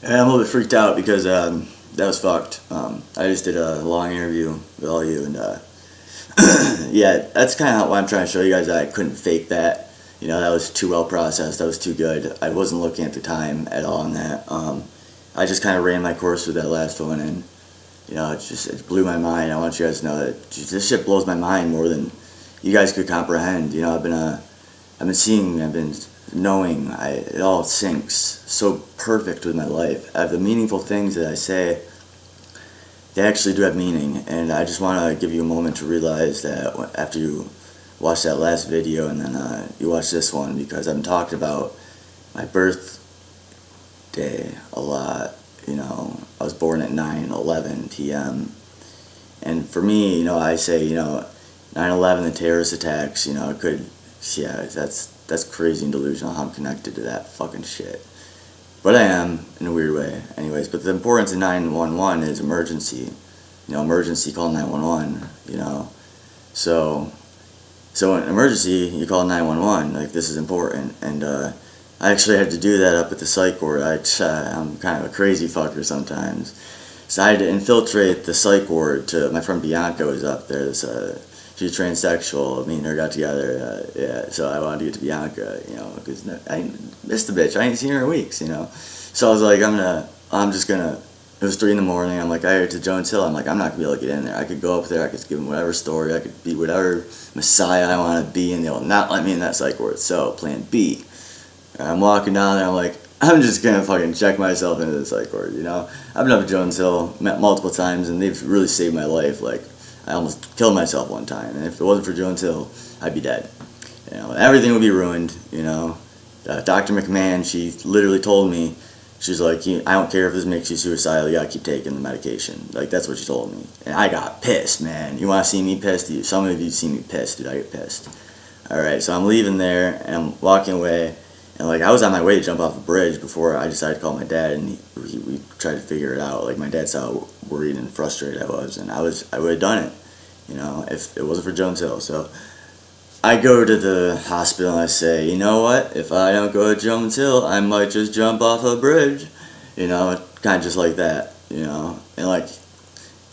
And I'm a little bit freaked out because that was fucked. I just did a long interview with all you, and yeah, that's kind of what I'm trying to show you guys, that I couldn't fake that. You know, that was too well processed. That was too good. I wasn't looking at the time at all on that. I just kind of ran my course with that last one, and you know, it blew my mind. I want you guys to know that this shit blows my mind more than you guys could comprehend. You know, I've been seeing, I've been knowing. It all syncs so perfect with my life. I have the meaningful things that I say. They actually do have meaning, and I just want to give you a moment to realize that after you watch that last video and then you watch this one, because I've been talking about my birthday a lot. You know, I was born at 9:11 p.m. And for me, you know, I say, you know, 9/11, the terrorist attacks, you know, it could, yeah, that's crazy and delusional how I'm connected to that fucking shit. But I am, in a weird way. Anyways, but the importance of 911 is emergency. You know, emergency, call 911, you know. So in emergency, you call 911, like, this is important. And I actually had to do that up at the psych ward. I'm kind of a crazy fucker sometimes. So I had to infiltrate the psych ward to, my friend Bianca was up there, she's transsexual, me and her got together, yeah, so I wanted to get to Bianca, you know, because I missed the bitch, I ain't seen her in weeks, you know. So I was like, it was 3 in the morning, I'm like, I headed to Jones Hill, I'm like, I'm not going to be able to get in there. I could go up there, I could give them whatever story, I could be whatever messiah I want to be, and they'll not let me in that psych ward. So, plan B. I'm walking down there, I'm like, I'm just gonna fucking check myself into the psych ward, you know? I've been up at Jones Hill multiple times, and they've really saved my life. Like, I almost killed myself one time, and if it wasn't for Jones Hill, I'd be dead. You know, everything would be ruined, you know? Dr. McMahon, she literally told me, she's like, I don't care if this makes you suicidal, you gotta keep taking the medication. Like, that's what she told me. And I got pissed, man. You wanna see me pissed? Some of you see me pissed, dude, I get pissed. Alright, so I'm leaving there, and I'm walking away, and like, I was on my way to jump off a bridge before I decided to call my dad, and we tried to figure it out. Like, my dad saw how worried and frustrated I was, and I would have done it, you know, if it wasn't for Jones Hill. So I go to the hospital and I say, you know what, if I don't go to Jones Hill, I might just jump off a bridge, you know, kind of just like that, you know. And like,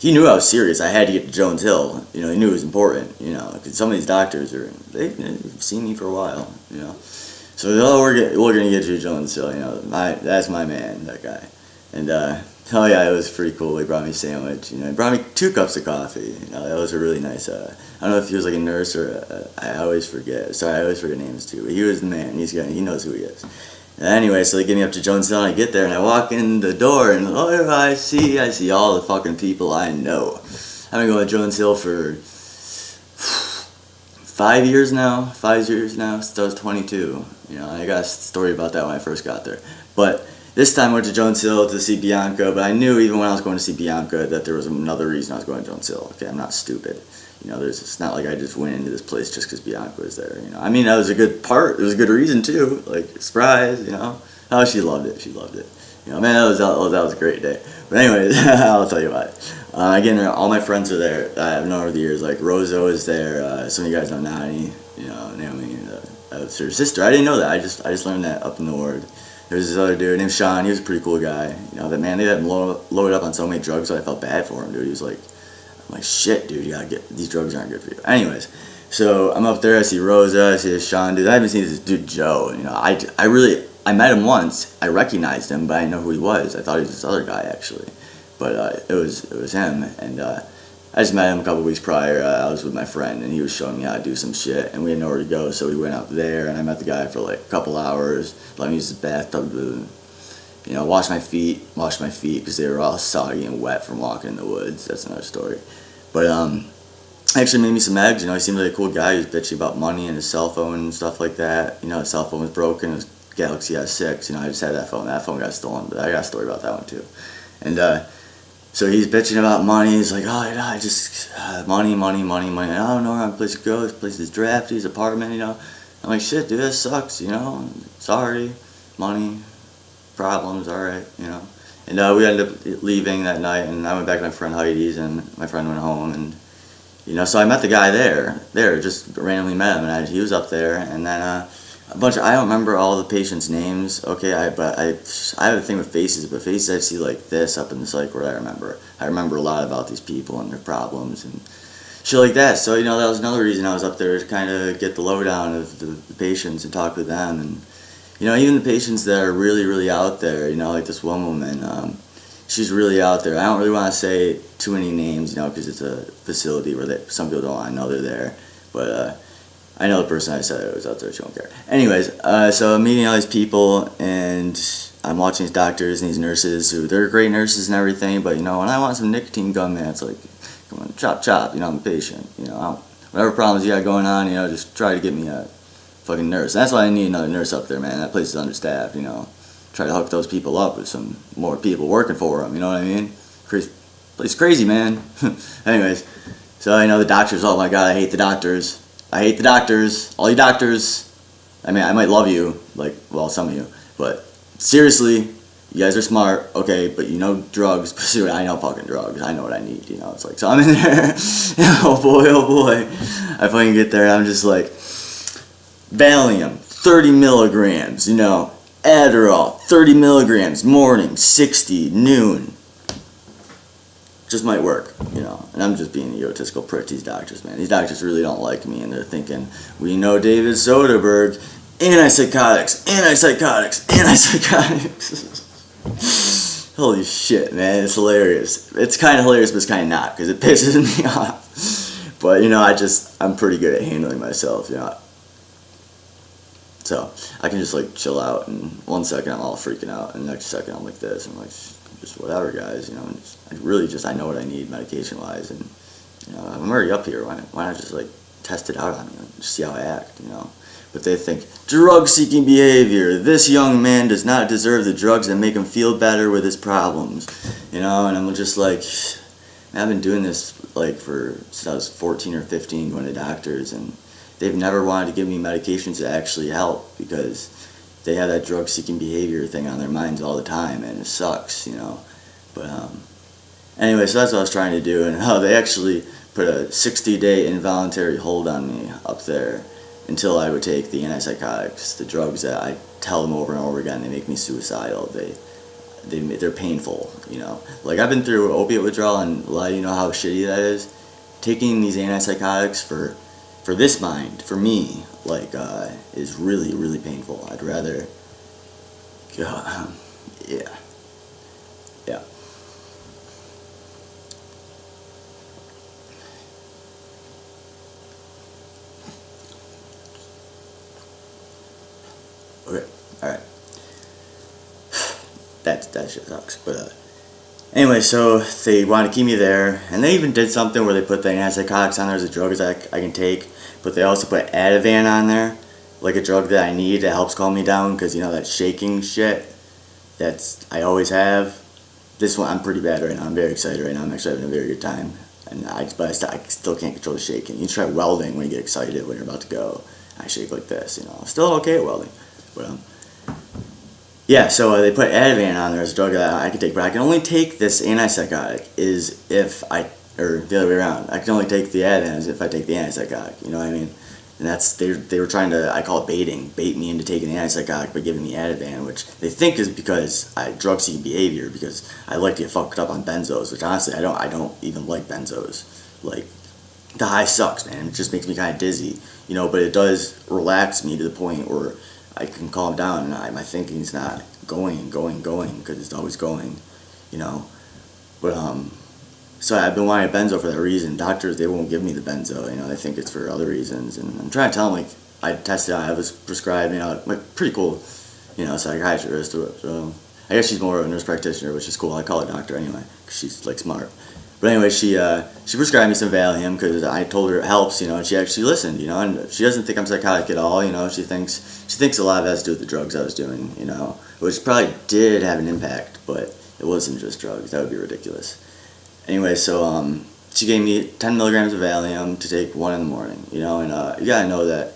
he knew I was serious. I had to get to Jones Hill, you know. He knew it was important, you know, because some of these doctors they've seen me for a while, you know. So, oh, we're gonna get you to Jones Hill, you know. That's my man, that guy. And oh yeah, it was pretty cool. He brought me a sandwich, you know. He brought me 2 cups of coffee. You know, that was a really nice. I don't know if he was like a nurse or I always forget. Sorry, I always forget names too. But he was the man. He knows who he is. And anyway, so they get me up to Jones Hill, and I get there, and I walk in the door, and oh, I see all the fucking people I know. I've been going to Jones Hill for 5 years now. 5 years now. Since I was 22. You know, I got a story about that when I first got there. But this time I went to Jones Hill to see Bianca, but I knew even when I was going to see Bianca that there was another reason I was going to Jones Hill. Okay, I'm not stupid. You know, it's not like I just went into this place just because Bianca was there. You know, I mean, that was a good part. It was a good reason too. Like, surprise. You know, oh, she loved it. She loved it. You know, man, that was a great day. But anyways, I'll tell you why. Again, all my friends are there. I've known over the years. Like, Rozo is there. Some of you guys know Nani. You know, Naomi. It's her sister. I didn't know that. I just learned that up in the ward. There's this other dude named Sean. He was a pretty cool guy. You know, that man, they had him loaded up on so many drugs, so I felt bad for him, dude. He was like, I'm like, shit, dude, you gotta get, these drugs aren't good for you. Anyways, so I'm up there, I see Rosa, I see this Sean dude. I haven't seen this dude Joe. You know, I met him once. I recognized him, but I didn't know who he was. I thought he was this other guy, actually. But it was him, and I just met him a couple weeks prior. I was with my friend, and he was showing me how to do some shit, and we had nowhere to go, so we went out there, and I met the guy for like a couple hours, let me use his bathtub to, you know, wash my feet, because they were all soggy and wet from walking in the woods. That's another story. But actually made me some eggs. You know, he seemed like a cool guy. He was bitchy about money and his cell phone and stuff like that. You know, his cell phone was broken. It was Galaxy S6. You know, I just had that phone. That phone got stolen, but I got a story about that one too. And so he's bitching about money. He's like, oh, yeah, I just money. I don't know where my place to go. This place is drafty. His apartment. You know, I'm like, shit, dude, that sucks. You know, sorry, money, problems. All right, you know. And we ended up leaving that night, and I went back to my friend Heidi's, and my friend went home, and you know, so I met the guy there, just randomly met him, and he was up there, and then a bunch of, I don't remember all the patients' names, okay, but I have a thing with faces, but faces I see like this up in the psych ward. I remember a lot about these people and their problems and shit like that. So, that was another reason I was up there, to kind of get the lowdown of the patients and talk with them. And, even the patients that are really, really out there, like this one woman, she's really out there. I don't really want to say too many names, because it's a facility where some people don't want to know they're there. But I know the person I said was out there, she don't care. Anyways, so I'm meeting all these people, and I'm watching these doctors and these nurses who, they're great nurses and everything, but, when I want some nicotine gum, man, it's like, come on, chop, chop, I'm the patient, whatever problems you got going on, just try to get me a fucking nurse. And that's why I need another nurse up there, man. That place is understaffed, try to hook those people up with some more people working for them, you know what I mean? Crazy, place crazy, man. Anyways, so, the doctors, oh my god, I hate the doctors. I hate the doctors. All you doctors, I mean, I might love you, some of you, but seriously, you guys are smart, okay, but drugs, I know fucking drugs, I know what I need, it's like, so I'm in there, oh boy, I fucking get there, and I'm just like, Valium, 30 milligrams, Adderall, 30 milligrams, morning, 60, noon, just might work, and I'm just being an egotistical prick to these doctors, man. These doctors really don't like me, and they're thinking, we know David Soderbergh, antipsychotics. Holy shit, man, it's hilarious. It's kind of hilarious, but it's kind of not, because it pisses me off. But, I'm pretty good at handling myself, So, I can just, chill out, and 1 second I'm all freaking out, and the next second I'm like this, and I'm like, just whatever, guys, I know what I need medication-wise, and, I'm already up here, why not just, test it out on me, and just see how I act, But they think, drug-seeking behavior, this young man does not deserve the drugs that make him feel better with his problems, and I'm just like, I've been doing this, since I was 14 or 15, going to doctors, and they've never wanted to give me medications that actually help, because they have that drug-seeking behavior thing on their minds all the time, and it sucks, But, anyway, so that's what I was trying to do, and they actually put a 60-day involuntary hold on me up there until I would take the antipsychotics, the drugs that I tell them over and over again, they make me suicidal. They're painful, I've been through opiate withdrawal, and how shitty that is. Taking these antipsychotics for this mind, for me, is really, really painful. I'd rather, God, yeah. Okay, alright. That shit sucks, but, anyway, so they wanted to keep me there, and they even did something where they put the antipsychotics on there as a drug that I can take, but they also put Ativan on there, a drug that I need that helps calm me down, because, that shaking shit, I always have. This one, I'm pretty bad right now, I'm very excited right now, I'm actually having a very good time, but I still can't control the shaking. You try welding when you get excited, when you're about to go, I shake like this, still okay at welding, but, yeah, so they put Ativan on there as a drug that I can take, but I can only take this antipsychotic or the other way around. I can only take the Ativan if I take the antipsychotic, you know what I mean? And they were trying to, I call it bait me into taking the antipsychotic by giving me Ativan, which they think is because I drug-seeking behavior, because I like to get fucked up on benzos, which honestly, I don't even like benzos. The high sucks, man, it just makes me kind of dizzy, but it does relax me to the point where I can calm down, and my thinking's not going, because it's always going, But, so I've been wanting a benzo for that reason. Doctors, they won't give me the benzo, they think it's for other reasons, and I'm trying to tell them, I tested out, I was prescribed, pretty cool, psychiatrist, so I guess she's more of a nurse practitioner, which is cool. I call her doctor anyway, because she's, smart. But anyway, she prescribed me some Valium, because I told her it helps, and she actually listened, and she doesn't think I'm psychotic at all, she thinks a lot of it has to do with the drugs I was doing, which probably did have an impact, but it wasn't just drugs. That would be ridiculous. Anyway, so she gave me 10 milligrams of Valium to take 1 in the morning, and you gotta know that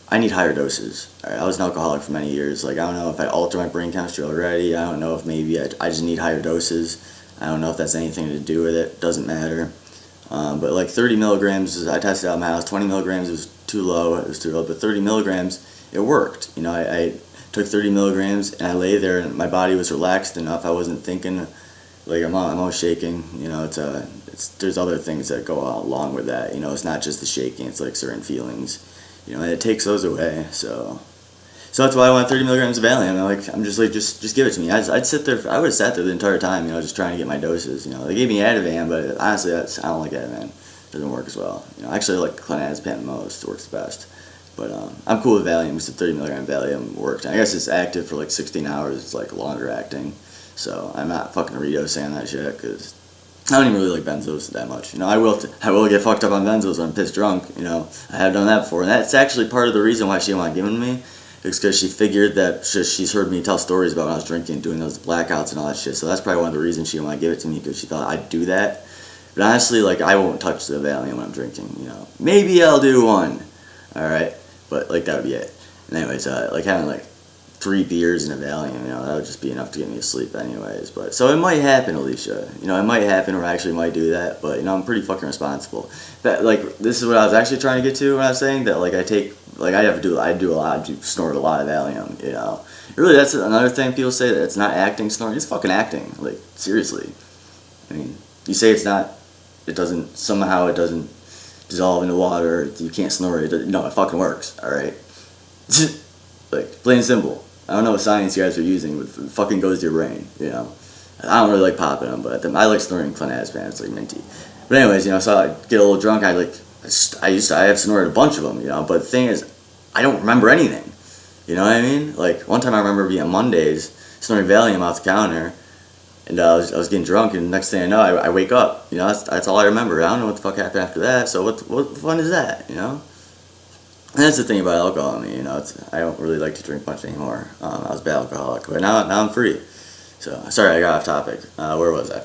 I need higher doses. I was an alcoholic for many years. I don't know if I alter my brain chemistry already. I don't know if maybe I just need higher doses. I don't know if that's anything to do with it. Doesn't matter. But 30 milligrams, I tested out in my house. 20 milligrams was too low. It was too low. But 30 milligrams it worked. You know, I took 30 milligrams and I lay there and my body was relaxed enough. I wasn't thinking like I'm always shaking. You know, there's other things that go along with that. You know, it's not just the shaking. It's like certain feelings. You know, and it takes those away. So that's why I want 30 milligrams of Valium. I'm just like, just give it to me. I'd sit there. I would have sat there the entire time, you know, just trying to get my doses. You know, they gave me Ativan, but honestly, I don't like Ativan. It doesn't work as well. You know, actually, I like clonazepam most. It works the best. But I'm cool with Valium because the 30 milligram Valium worked. I guess it's active for like 16 hours. It's like longer acting. So I'm not fucking redosing on that shit because I don't even really like benzos that much. You know, I will get fucked up on benzos when I'm pissed drunk. You know, I have done that before, and that's actually part of the reason why she didn't want to give them to me. It's because she figured that she's heard me tell stories about when I was drinking, doing those blackouts and all that shit. So that's probably one of the reasons she didn't want to give it to me, because she thought I'd do that. But honestly, like, I won't touch the Valium when I'm drinking. You know, maybe I'll do one. All right, but like that would be it. And anyways, like having like 3 beers and a Valium, you know, that would just be enough to get me to sleep anyways. But so it might happen, Alicia. You know, it might happen, or I actually might do that. But you know, I'm pretty fucking responsible. But like, this is what I was actually trying to get to when I was saying that, like, I snort a lot of Valium. You know, really, that's another thing people say, that it's not acting snorting. It's fucking acting. Like, seriously. I mean, you say it doesn't dissolve into water. You can't snort it. No, it fucking works. All right. Like, plain and simple. I don't know what science you guys are using, but it fucking goes to your brain, you know. I don't really like popping them, but I like snorting clonazepam. It's like minty. But anyways, you know, so I get a little drunk. I have snorted a bunch of them, you know. But the thing is, I don't remember anything. You know what I mean? Like, one time I remember being on Mondays, snorting Valium off the counter, and I was getting drunk, and the next thing I know, I wake up. You know, that's all I remember. I don't know what the fuck happened after that. So what fun is that? You know. And that's the thing about alcohol. I mean, you know, I don't really like to drink much anymore. I was a bad alcoholic, but now I'm free. So, sorry, I got off topic. Where was I?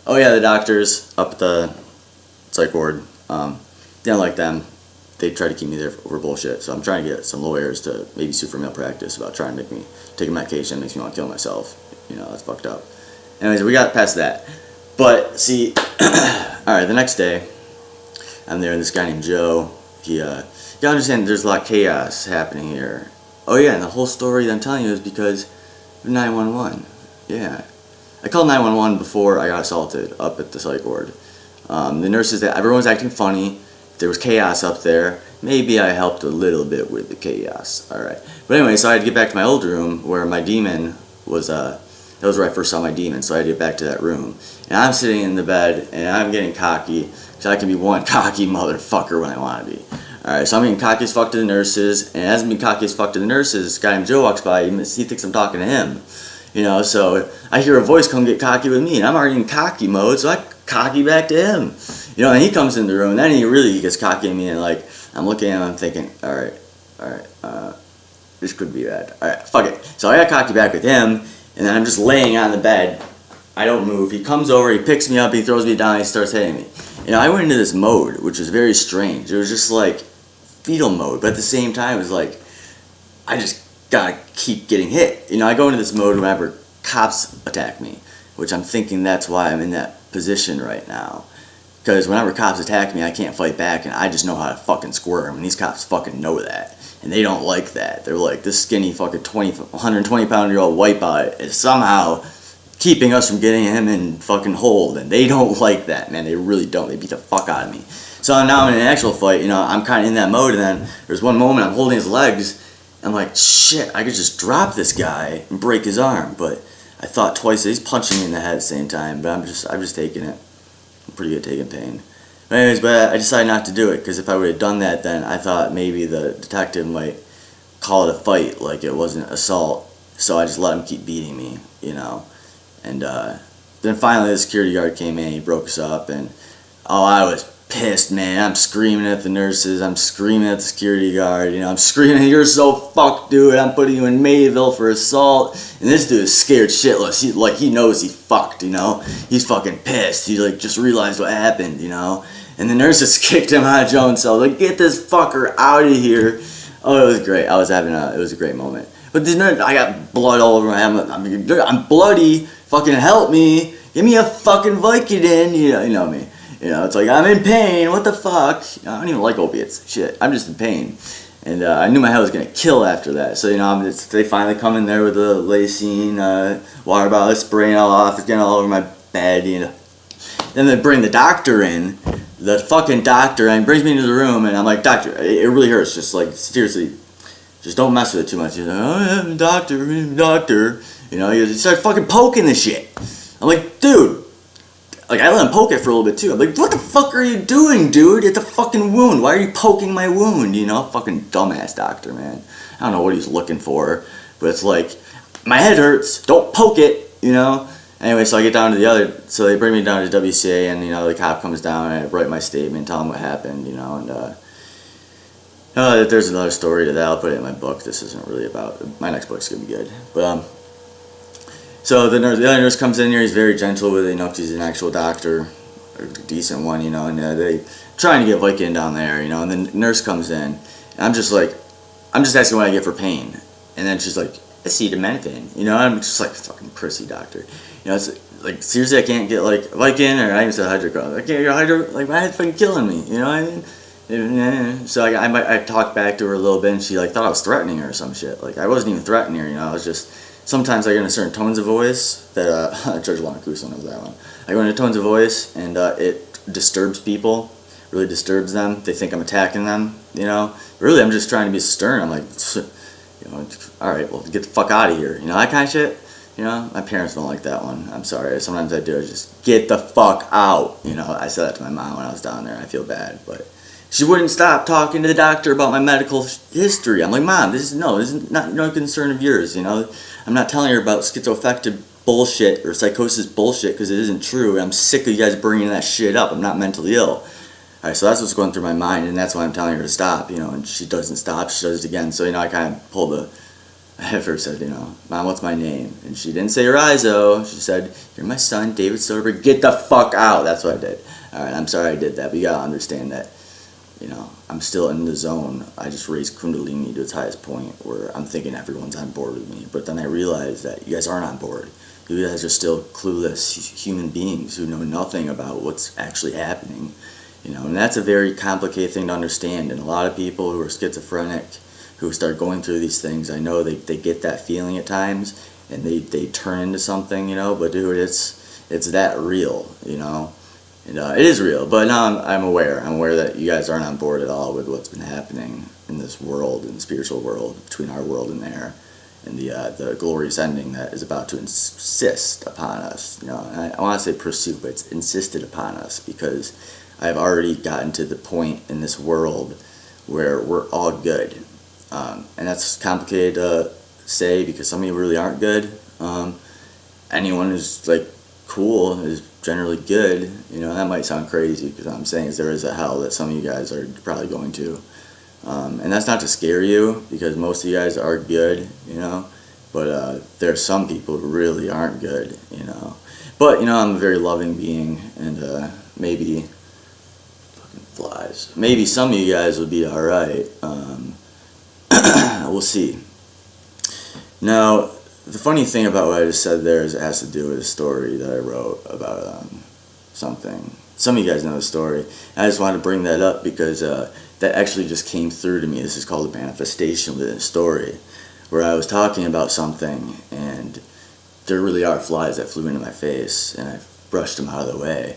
Oh yeah, the doctors up at the psych ward. Didn't like them. They tried to keep me there for bullshit. So I'm trying to get some lawyers to maybe sue for malpractice about trying to make me take a medication that makes me want to kill myself. You know, that's fucked up. Anyways, we got past that. But see, alright, the next day, I'm there, and this guy named Joe, you gotta understand, there's a lot of chaos happening here. Oh yeah, and the whole story that I'm telling you is because of 911. Yeah. I called 911 before I got assaulted up at the psych ward. The nurses, everyone was acting funny. There was chaos up there. Maybe I helped a little bit with the chaos. Alright. But anyway, so I had to get back to my old room where my demon was, that was where I first saw my demon, so I had to get back to that room. And I'm sitting in the bed, and I'm getting cocky, because I can be one cocky motherfucker when I want to be. Alright, so I'm getting cocky as fuck to the nurses, and as I'm being cocky as fuck to the nurses, this guy named Joe walks by, he thinks I'm talking to him. You know, so I hear a voice come get cocky with me, and I'm already in cocky mode, so I cocky back to him. You know, and he comes in the room, and then he gets cocky at me, and like, I'm looking at him, I'm thinking, alright, this could be bad. Alright, fuck it. So I got cocky back with him, and then I'm just laying on the bed. I don't move. He comes over, he picks me up, he throws me down, he starts hitting me. You know, I went into this mode, which was very strange. It was just like fetal mode, but at the same time, it was like, I just gotta keep getting hit. You know, I go into this mode whenever cops attack me, which I'm thinking that's why I'm in that position right now. Because whenever cops attack me, I can't fight back, and I just know how to fucking squirm, and these cops fucking know that. And they don't like that. They're like, this skinny fucking 120-pound-year-old wipeout is somehow keeping us from getting him in fucking hold, and they don't like that, man. They really don't. They beat the fuck out of me. So now I'm in an actual fight, you know, I'm kind of in that mode, and then there's one moment I'm holding his legs, and I'm like, shit, I could just drop this guy and break his arm, but I thought twice that he's punching me in the head at the same time, but I'm just taking it. I'm pretty good at taking pain. But anyways, but I decided not to do it, because if I would have done that, then I thought maybe the detective might call it a fight, like it wasn't assault, so I just let him keep beating me, you know. And then finally the security guard came in, he broke us up, and oh, I was pissed, man. I'm screaming at the nurses, I'm screaming at the security guard, you know, I'm screaming, you're so fucked, dude, I'm putting you in Mayville for assault. And this dude is scared shitless. He knows he's fucked, you know. He's fucking pissed. He like just realized what happened, you know. And the nurses kicked him out of Jones' cell, like, get this fucker out of here. Oh, it was great. It was a great moment. But this nurse, I got blood all over my head. I'm bloody. Fucking help me. Give me a fucking Vicodin. You know me. You know, it's like, I'm in pain. What the fuck? I don't even like opiates. Shit. I'm just in pain. And I knew my head was gonna kill after that. So they finally come in there with the lysine, water bottle, spraying all off, it's getting all over my bed. Then they bring the doctor in, the fucking doctor, and brings me into the room, and I'm like, doctor, it really hurts. Just like seriously, just don't mess with it too much. He's like, oh yeah, doctor. He starts fucking poking the shit. I'm like, dude. Like, I let him poke it for a little bit too. I'm like, what the fuck are you doing, dude? It's a fucking wound. Why are you poking my wound? Fucking dumbass doctor, man. I don't know what he's looking for, but it's like, my head hurts. Don't poke it, Anyway, so I get down to so they bring me down to WCA, and, the cop comes down, and I write my statement, tell him what happened, there's another story to that. I'll put it in my book. This isn't really about, my next book's gonna be good. But, so the other nurse comes in here. He's very gentle with it, because he's an actual doctor, a decent one, and they trying to get Vicodin down there, and then the nurse comes in, and I'm just asking what I get for pain, and then she's like, acetaminophen, I'm just like, fucking prissy doctor, it's like, seriously, I can't get like Vicodin, or I even said hydrocodone, I can't get like, my head's fucking killing me, what I mean? So I talked back to her a little bit, and she like thought I was threatening her or some shit. Like, I wasn't even threatening her, I was just, sometimes I go into certain tones of voice that, Judge Wanakusa knows that one. I go into tones of voice, and it disturbs people, really disturbs them. They think I'm attacking them, Really, I'm just trying to be stern. I'm like, all right, well, get the fuck out of here, that kind of shit. My parents don't like that one. I'm sorry. Sometimes I do. I just get the fuck out. I said that to my mom when I was down there. I feel bad, but she wouldn't stop talking to the doctor about my medical history. I'm like, Mom, this is not no concern of yours. I'm not telling her about schizoaffective bullshit or psychosis bullshit because it isn't true. I'm sick of you guys bringing that shit up. I'm not mentally ill. All right, so that's what's going through my mind, and that's why I'm telling her to stop. And she doesn't stop. She does it again. So I kind of pulled I first said, Mom, what's my name? And she didn't say Rizzo. She said, you're my son, David Soderbergh. Get the fuck out. That's what I did. All right, I'm sorry I did that, but you gotta understand that, I'm still in the zone. I just raised Kundalini to its highest point where I'm thinking everyone's on board with me. But then I realized that you guys aren't on board. You guys are still clueless human beings who know nothing about what's actually happening. And that's a very complicated thing to understand. And a lot of people who are schizophrenic, who start going through these things, I know they get that feeling at times, and they turn into something, but dude, it's that real, And it is real, but now I'm aware. I'm aware that you guys aren't on board at all with what's been happening in this world, in the spiritual world, between our world and there, and the glorious ending that is about to insist upon us. And I want to say pursue, but it's insisted upon us because I've already gotten to the point in this world where we're all good. And that's complicated to say because some of you really aren't good. Anyone who's like cool is generally good. That might sound crazy because I'm saying is there is a hell that some of you guys are probably going to. And that's not to scare you because most of you guys are good, but there are some people who really aren't good, But, I'm a very loving being and maybe fucking flies. Maybe some of you guys would be alright. We'll see. Now, the funny thing about what I just said there is it has to do with a story that I wrote about something. Some of you guys know the story. I just wanted to bring that up because that actually just came through to me. This is called a manifestation within a story, where I was talking about something and there really are flies that flew into my face and I brushed them out of the way.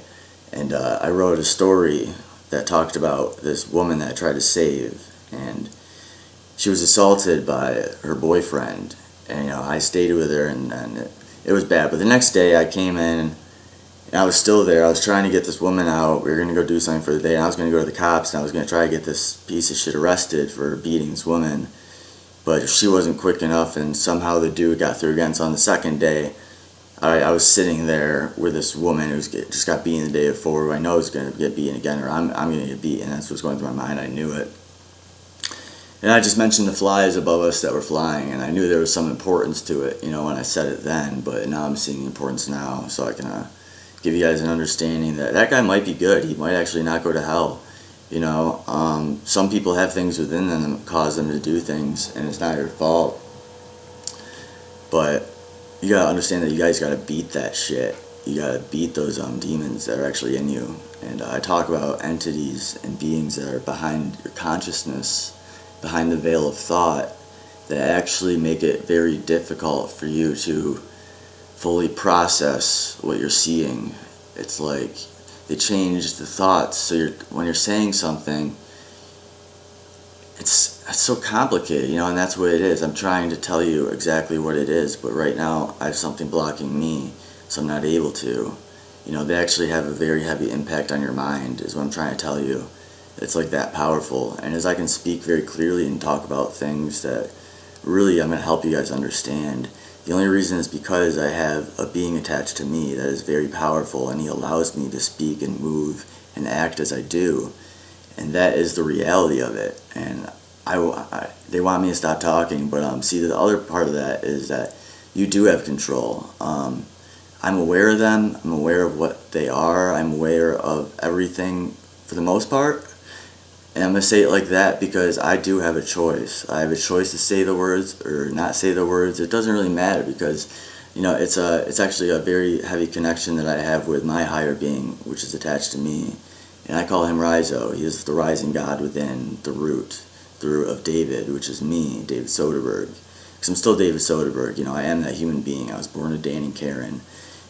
And I wrote a story that talked about this woman that I tried to save, and she was assaulted by her boyfriend, and I stayed with her, and it was bad. But the next day I came in, and I was still there. I was trying to get this woman out. We were going to go do something for the day, and I was going to go to the cops, and I was going to try to get this piece of shit arrested for beating this woman. But she wasn't quick enough, and somehow the dude got through again. So on the second day, I was sitting there with this woman who just got beaten the day before, who I know is going to get beaten again, or I'm going to get beaten. That's what's going through my mind. I knew it. And I just mentioned the flies above us that were flying, and I knew there was some importance to it, when I said it then, but now I'm seeing the importance now, so I can give you guys an understanding that that guy might be good. He might actually not go to hell. Some people have things within them that cause them to do things, and it's not your fault. But you gotta understand that you guys gotta beat that shit. You gotta beat those demons that are actually in you. And I talk about entities and beings that are behind your consciousness, behind the veil of thought that actually make it very difficult for you to fully process what you're seeing. It's like they change the thoughts, so when you're saying something, it's so complicated, and that's what it is. I'm trying to tell you exactly what it is, but right now I have something blocking me, so I'm not able to. They actually have a very heavy impact on your mind, is what I'm trying to tell you. It's like that powerful, and as I can speak very clearly and talk about things that really I'm going to help you guys understand, the only reason is because I have a being attached to me that is very powerful, and he allows me to speak and move and act as I do. And that is the reality of it. And they want me to stop talking, but see, the other part of that is that you do have control. I'm aware of them. I'm aware of what they are. I'm aware of everything for the most part. And I'm going to say it like that because I do have a choice. I have a choice to say the words or not say the words. It doesn't really matter because, it's actually a very heavy connection that I have with my higher being, which is attached to me. And I call him Rizo. He is the rising God within the root of David, which is me, David Soderbergh. Because I'm still David Soderbergh. I am that human being. I was born to Dan and Karen.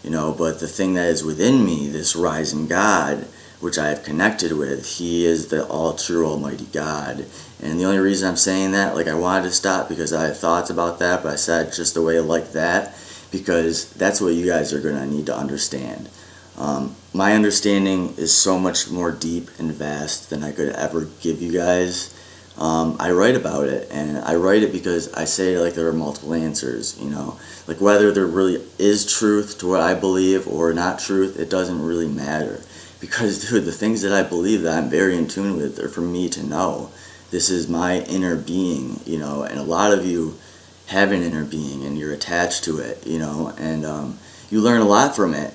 But the thing that is within me, this rising God, which I have connected with, he is the all-true almighty God. And the only reason I'm saying that, I wanted to stop because I had thoughts about that, but I said just a way like that because that's what you guys are going to need to understand. My understanding is so much more deep and vast than I could ever give you guys. I write about it, and I write it because I say there are multiple answers, whether there really is truth to what I believe or not truth, it doesn't really matter. Because, dude, the things that I believe that I'm very in tune with are for me to know. This is my inner being, and a lot of you have an inner being, and you're attached to it, and you learn a lot from it.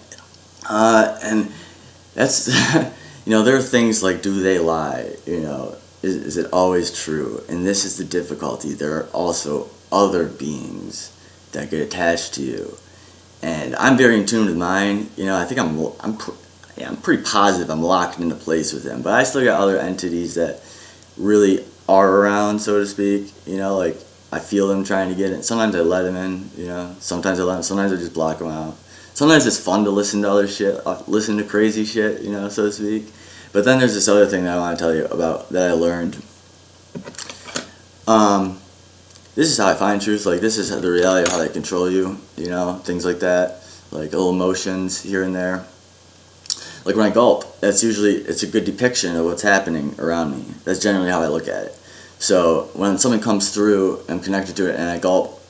And that's, there are things like, do they lie? Is it always true? And this is the difficulty. There are also other beings that get attached to you. And I'm very in tune with mine. I think I'm pretty positive I'm locked into place with them. But I still got other entities that really are around, so to speak. I feel them trying to get in. Sometimes I let them in, sometimes I let them, sometimes I just block them out. Sometimes it's fun to listen to other shit, listen to crazy shit, so to speak. But then there's this other thing that I want to tell you about that I learned. This is how I find truth. This is the reality of how they control you, things like that. Little emotions here and there. When I gulp, it's a good depiction of what's happening around me. That's generally how I look at it. So when something comes through, I'm connected to it, and I gulp,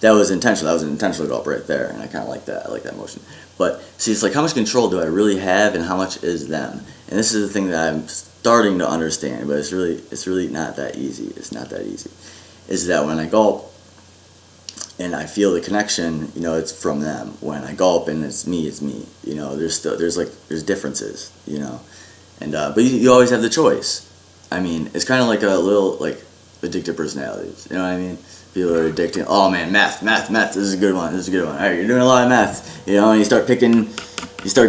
that was intentional. That was an intentional gulp right there, and I kind of like that. I like that motion. But see, it's how much control do I really have, and how much is them? And this is the thing that I'm starting to understand, but it's really not that easy. It's not that easy. Is that when I gulp and I feel the connection, it's from them. When I gulp and it's me. There's differences, and but you always have the choice. It's kind of like a little addictive personalities. You know what I mean? People are addicted. Oh man, math. This is a good one. All right, you're doing a lot of math, and you start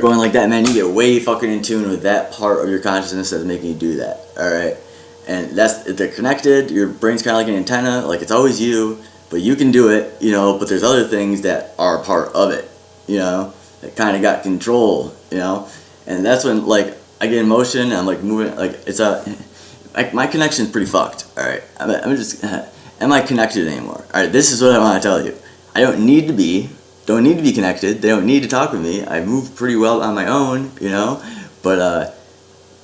going like that, man. You get way fucking in tune with that part of your consciousness that's making you do that. All right, and they're connected. Your brain's kind of like an antenna. It's always you, but you can do it, But there's other things that are a part of it, that kind of got control, And that's when I get in motion. And I'm moving. My connection's pretty fucked. All right, I'm just. Am I connected anymore? Alright, this is what I want to tell you. I don't need to be connected. They don't need to talk with me. I move pretty well on my own, But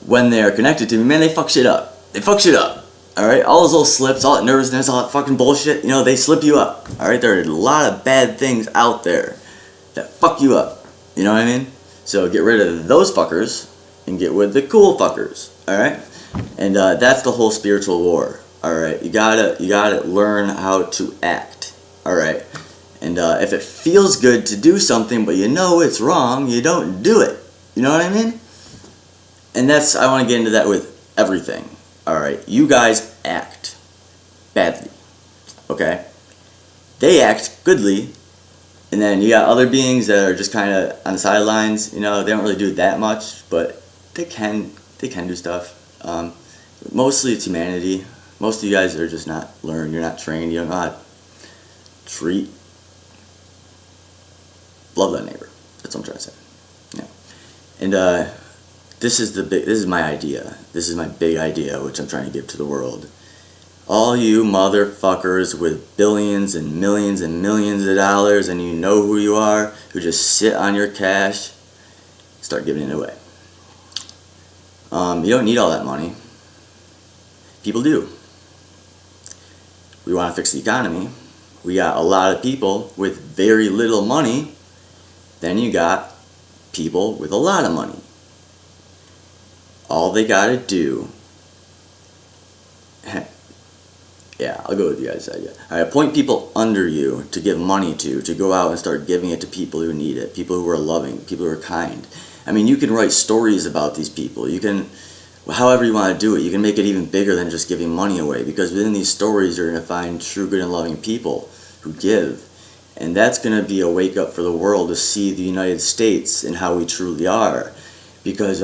when they're connected to me, man, they fuck shit up. Alright? All those little slips, all that nervousness, all that fucking bullshit, they slip you up. Alright? There are a lot of bad things out there that fuck you up. You know what I mean? So get rid of those fuckers and get with the cool fuckers. Alright? And that's the whole spiritual war. Alright, you gotta learn how to act. Alright, and if it feels good to do something, but it's wrong, you don't do it. You know what I mean? And I want to get into that with everything. Alright, you guys act badly. Okay? They act goodly, and then you got other beings that are just kind of on the sidelines. They don't really do that much, but they can do stuff. Mostly it's humanity. Most of you guys are just not learned. You're not trained. You don't know how to treat. Love that neighbor. That's what I'm trying to say. Yeah. And this is my idea. This is my big idea, which I'm trying to give to the world. All you motherfuckers with billions and millions of dollars, and you know who you are, who just sit on your cash, start giving it away. You don't need all that money. People do. We want to fix the economy. We got a lot of people with very little money. Then you got people with a lot of money. All they gotta do, yeah, I'll go with you guys' idea. I appoint people under you to give money to go out and start giving it to people who need it, people who are loving, people who are kind. I mean, you can write stories about these people. You can, however you want to do it, you can make it even bigger than just giving money away, because within these stories you're going to find true, good, and loving people who give. And that's going to be a wake up for the world to see the United States and how we truly are. Because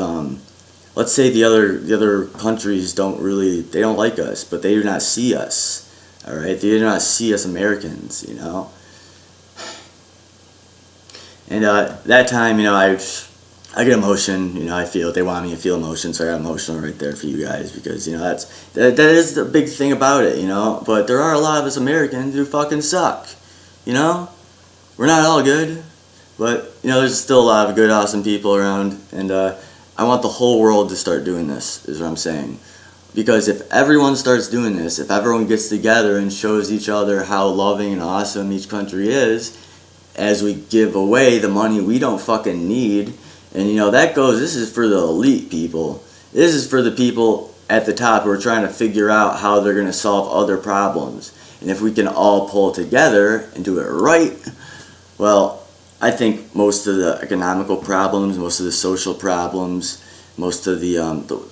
let's say the other countries don't like us, but they do not see us. All right, they do not see us Americans, you know. And that time, you know, I get emotion, you know. I feel they want me to feel emotion, so I got emotional right there for you guys, because you know that is the big thing about it, you know. But there are a lot of us Americans who fucking suck, you know. We're not all good, but you know, there's still a lot of good, awesome people around, and I want the whole world to start doing this, is what I'm saying. Because if everyone starts doing this, if everyone gets together and shows each other how loving and awesome each country is, as we give away the money we don't fucking need, and you know, this is for the elite people. This is for the people at the top who are trying to figure out how they're going to solve other problems. And if we can all pull together and do it right, well, I think most of the economical problems, most of the social problems, most of the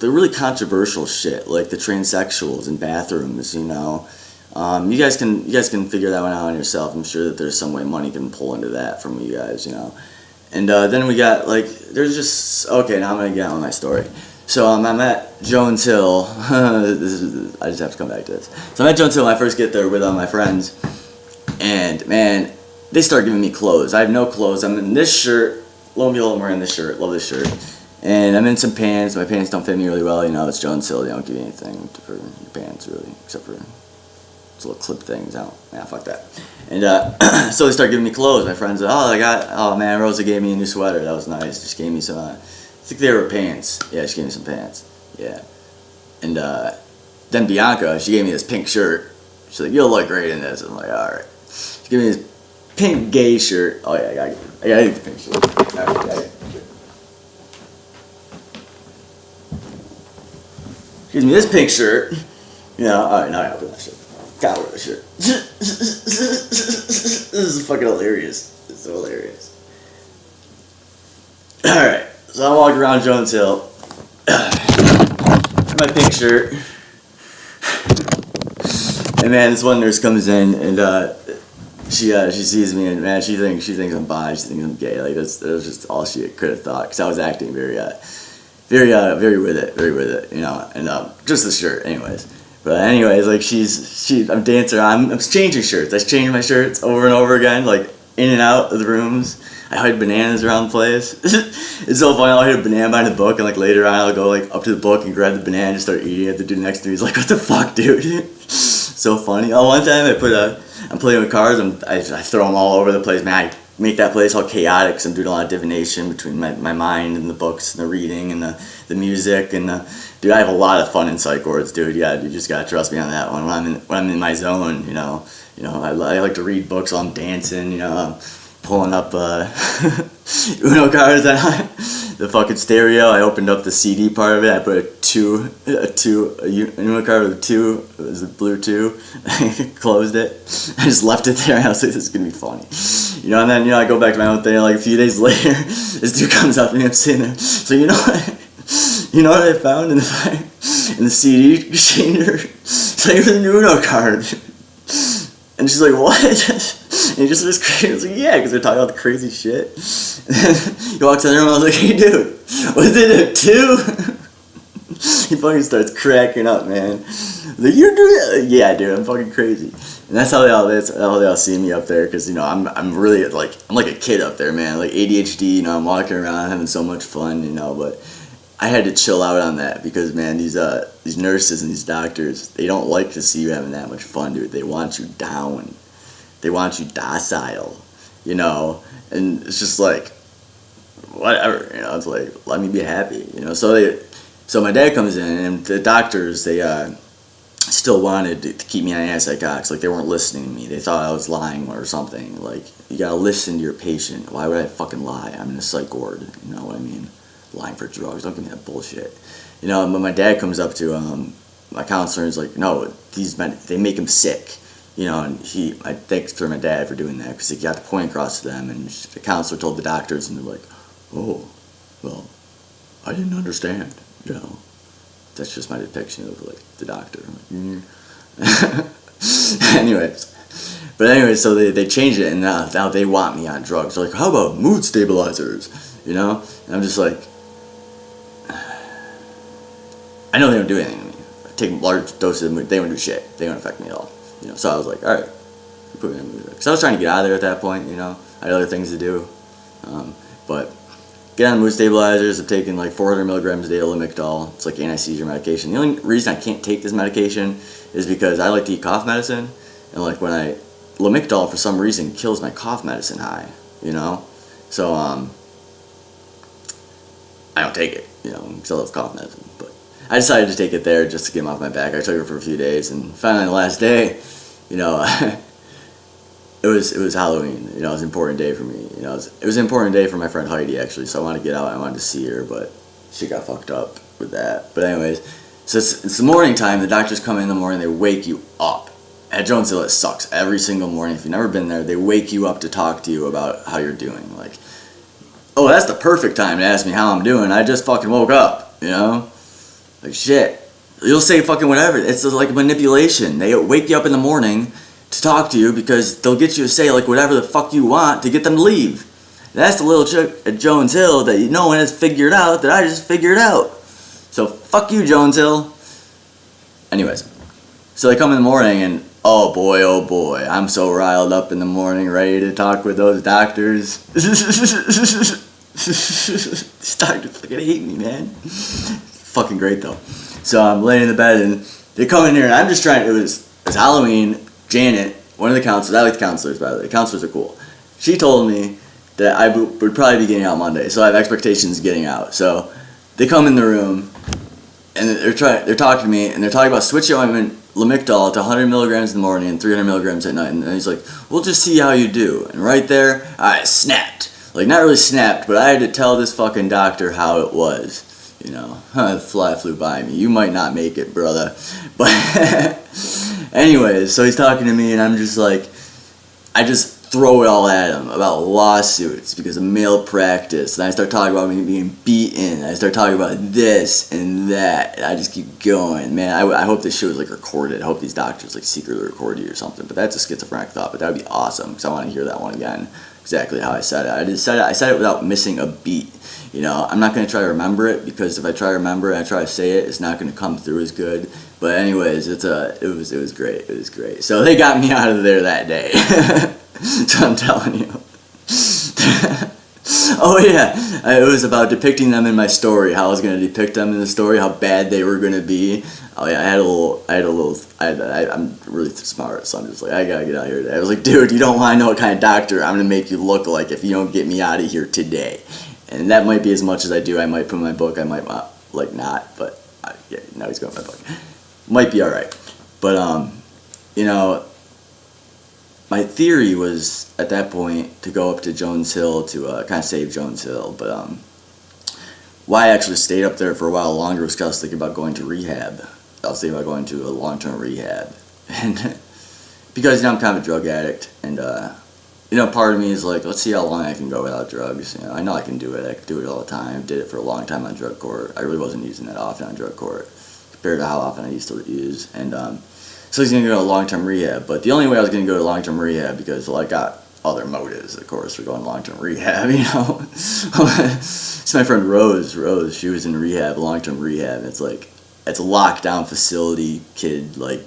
really controversial shit, like the transsexuals in bathrooms, you know, you guys can figure that one out on yourself. I'm sure that there's some way money can pull into that from you guys, you know. And then we got there's just okay. Now I'm gonna get on with my story. So I'm at Jones Hill. I just have to come back to this. So I'm at Jones Hill when I first get there with my friends, and man, they start giving me clothes. I have no clothes. I'm in this shirt. Lo and behold, I'm wearing this shirt. Love this shirt. And I'm in some pants. My pants don't fit me really well. You know, it's Jones Hill. They don't give you anything for your pants, really, except for little clip things. Fuck that. And so they start giving me clothes. My friends, oh man, Rosa gave me a new sweater. That was nice. Just gave me some, I think they were pants. Yeah, she gave me some pants. Yeah. And then Bianca, she gave me this pink shirt. She's like, you'll look great in this. I'm like, alright. She gave me this pink gay shirt. Oh yeah, I gotta get the pink shirt. Alright, got it. Gives me this pink shirt. You know, alright, now I gotta wear that shirt. Gotta wear that shirt. This is fucking hilarious. It's so hilarious. Alright, so I walked around Jones Hill. My pink shirt. And man, this one nurse comes in and she sees me and man, she thinks I'm bi, she thinks I'm gay. Like that's just all she could have thought, because I was acting very with it, you know. And just the shirt, anyways. But anyways, like I'm dancing. I'm changing shirts. I change my shirts over and over again, like in and out of the rooms. I hide bananas around the place. It's so funny. I'll hit a banana behind the book, and like later on, I'll go like up to the book and grab the banana and just start eating it. The dude next to me is like, "What the fuck, dude?" So funny. Oh, one time I'm playing with cards. I throw them all over the place. Man, I make that place all chaotic because I'm doing a lot of divination between my mind and the books and the reading and the music and dude, I have a lot of fun in psych wards, dude. Yeah, you just gotta trust me on that one. When I'm in my zone, you know, I like to read books while I'm dancing. You know, I'm pulling up Uno cards on the fucking stereo. I opened up the CD part of it. I put a Uno card with a 2. It was the blue 2. I closed it. I just left it there. I was like, this is gonna be funny. You know, and then I go back to my own thing. Like a few days later, this dude comes up and I'm sitting there. So you know what I found in the CD changer? It's like a Uno card. And she's like, what? And he just starts crazy. I was like, yeah, because they're talking about the crazy shit. And then he walks in the room and I was like, hey dude, was it a 2? He fucking starts cracking up, man. Like, you do that? Yeah, dude, I'm fucking crazy. And that's how they all see me up there, because I'm really like I'm like a kid up there, man. Like ADHD, I'm walking around having so much fun, but I had to chill out on that because, man, these nurses and these doctors, they don't like to see you having that much fun, dude. They want you down. They want you docile, and it's just like whatever, it's like, let me be happy, so my dad comes in, and the doctors, they still wanted to keep me on antipsychotics. Like, they weren't listening to me. They thought I was lying or something. Like, you gotta listen to your patient. Why would I fucking lie? I'm in a psych ward, you know what I mean? Lying for drugs, don't give me that bullshit. But my dad comes up to my counselor and is like, no, these men, they make him sick. And I thanks for my dad for doing that, because he got the point across to them, and the counselor told the doctors, and they're like, oh, well, I didn't understand, That's just my depiction of, like, the doctor. Anyways, so they changed it, and now they want me on drugs. They're like, how about mood stabilizers, And I'm just like, I know they don't do anything to me. I take large doses of mood, they don't do shit. They don't affect me at all. So I was like, all right, put me on mood. Because I was trying to get out of there at that point, I had other things to do. But get on mood stabilizers. I've taken like 400 milligrams a day of Lamictal. It's like anti-seizure medication. The only reason I can't take this medication is because I like to eat cough medicine. And like Lamictal for some reason kills my cough medicine high, So I don't take it, because I love cough medicine. But I decided to take it there just to get him off my back. I took it for a few days, and finally the last day, it was Halloween. It was an important day for me. It was an important day for my friend Heidi, actually. So I wanted to get out. I wanted to see her, but she got fucked up with that. But anyways, so it's the morning time. The doctors come in the morning. They wake you up. At Jones Hill, it sucks. Every single morning, if you've never been there, they wake you up to talk to you about how you're doing. Like, oh, that's the perfect time to ask me how I'm doing. I just fucking woke up, Like, shit. You'll say fucking whatever. It's like manipulation. They wake you up in the morning to talk to you because they'll get you to say like whatever the fuck you want to get them to leave. That's the little trick at Jones Hill that no one has figured out that I just figured out. So fuck you, Jones Hill. Anyways, so they come in the morning, and oh boy, I'm so riled up in the morning, ready to talk with those doctors. These doctors fucking hate me, man. Fucking great though. So I'm laying in the bed, and they come in here, and I'm just trying. It was Halloween. Janet, one of the counselors, I like the counselors, by the way. The counselors are cool. She told me that I would probably be getting out Monday, so I have expectations of getting out. So they come in the room, and they're talking to me, and they're talking about switching ointment Lamictal to 100 milligrams in the morning and 300 milligrams at night. And he's like, we'll just see how you do. And right there, I snapped. Like, not really snapped, but I had to tell this fucking doctor how it was. The fly flew by me. You might not make it, brother. But anyways, so he's talking to me, and I'm just like, I just throw it all at him about lawsuits because of malpractice. And I start talking about me being beaten. I start talking about this and that. And I just keep going. Man, I hope this shit was like recorded. I hope these doctors like secretly record you or something. But that's a schizophrenic thought. But that would be awesome because I want to hear that one again. Exactly how I said it. I said it without missing a beat. I'm not going to try to remember it because if I try to remember it and I try to say it, it's not going to come through as good. But anyways, it was great. It was great. So they got me out of there that day. So I'm telling you. Oh yeah, it was about depicting them in my story. How I was going to depict them in the story. How bad they were going to be. Oh yeah, I'm really smart, so I'm just like, I gotta get out of here today. I was like, dude, you don't want to know what kind of doctor I'm going to make you look like if you don't get me out of here today. And that might be as much as I do. I might put in my book. I might not, but yeah, now he's going with my book. Might be all right. But my theory was at that point to go up to Jones Hill to kind of save Jones Hill. But why I actually stayed up there for a while longer was because I was thinking about going to rehab. I was thinking about going to a long-term rehab, and because I'm kind of a drug addict, and part of me is like, let's see how long I can go without drugs. I know I can do it. I can do it all the time. Did it for a long time on drug court. I really wasn't using that often on drug court compared to how often I used to use. And so he's going to go to long-term rehab. But the only way I was going to go to long-term rehab because I got other motives, of course, for going long-term rehab, you know. It's my friend Rose. She was in rehab, long-term rehab. It's like, it's a lockdown facility kid, like,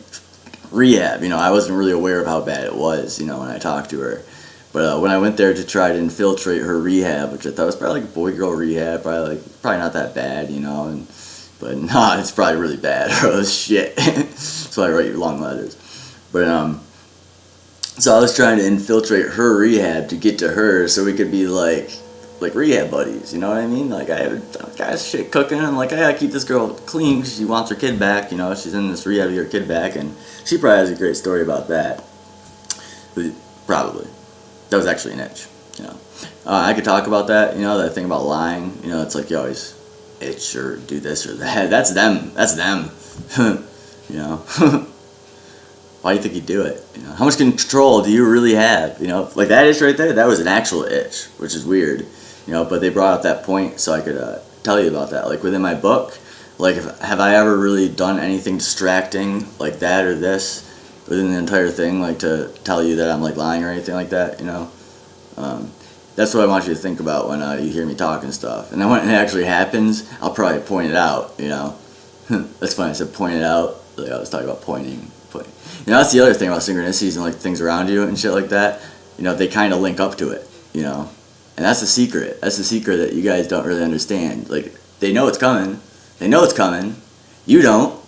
rehab, you know. I wasn't really aware of how bad it was, you know, when I talked to her. But when I went there to try to infiltrate her rehab, which I thought was probably like a boy-girl rehab, probably not that bad, you know, but nah, it's probably really bad. Rose, shit. That's why I write you long letters. But so I was trying to infiltrate her rehab to get to her so we could be like rehab buddies, you know what I mean? Like, I got shit cooking, and like, I gotta keep this girl clean because she wants her kid back, you know. She's in this rehab to get her kid back, and she probably has a great story about that. Probably. That was actually an itch, you know. I could talk about that, you know, that thing about lying, you know. It's like you always itch or do this or that. That's them. You know. Why do you think you do it? You know, how much control do you really have? You know, like that itch right there, that was an actual itch, which is weird. You know, but they brought up that point so I could tell you about that. Like, within my book, like, have I ever really done anything distracting like that or this within the entire thing, like to tell you that I'm like lying or anything like that, you know? That's what I want you to think about when you hear me talk and stuff. And then when it actually happens, I'll probably point it out, you know? That's funny, I said point it out. Like, I was talking about pointing. You know, that's the other thing about synchronicities and like things around you and shit like that. You know, they kind of link up to it, you know? And that's the secret. That's the secret that you guys don't really understand. Like, they know it's coming. They know it's coming. You don't.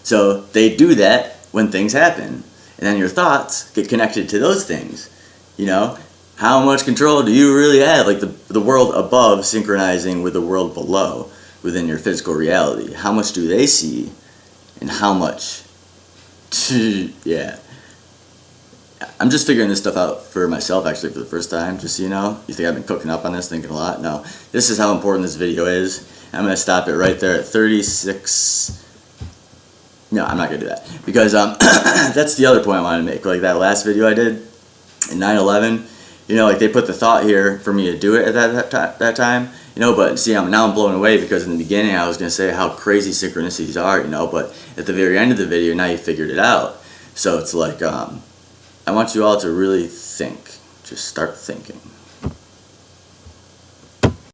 So they do that when things happen. And then your thoughts get connected to those things. You know? How much control do you really have? Like, the world above synchronizing with the world below within your physical reality. How much do they see? And how much? Yeah. I'm just figuring this stuff out for myself, actually, for the first time, just so you know. You think I've been cooking up on this, thinking a lot? No. This is how important this video is. I'm going to stop it right there at 36. No, I'm not going to do that. Because that's the other point I wanted to make. Like that last video I did in 9/11, you know, like they put the thought here for me to do it at that time. You know, but see, now I'm blown away because in the beginning I was going to say how crazy synchronicities are, you know, but at the very end of the video, now you figured it out. So it's like, I want you all to really think. Just start thinking.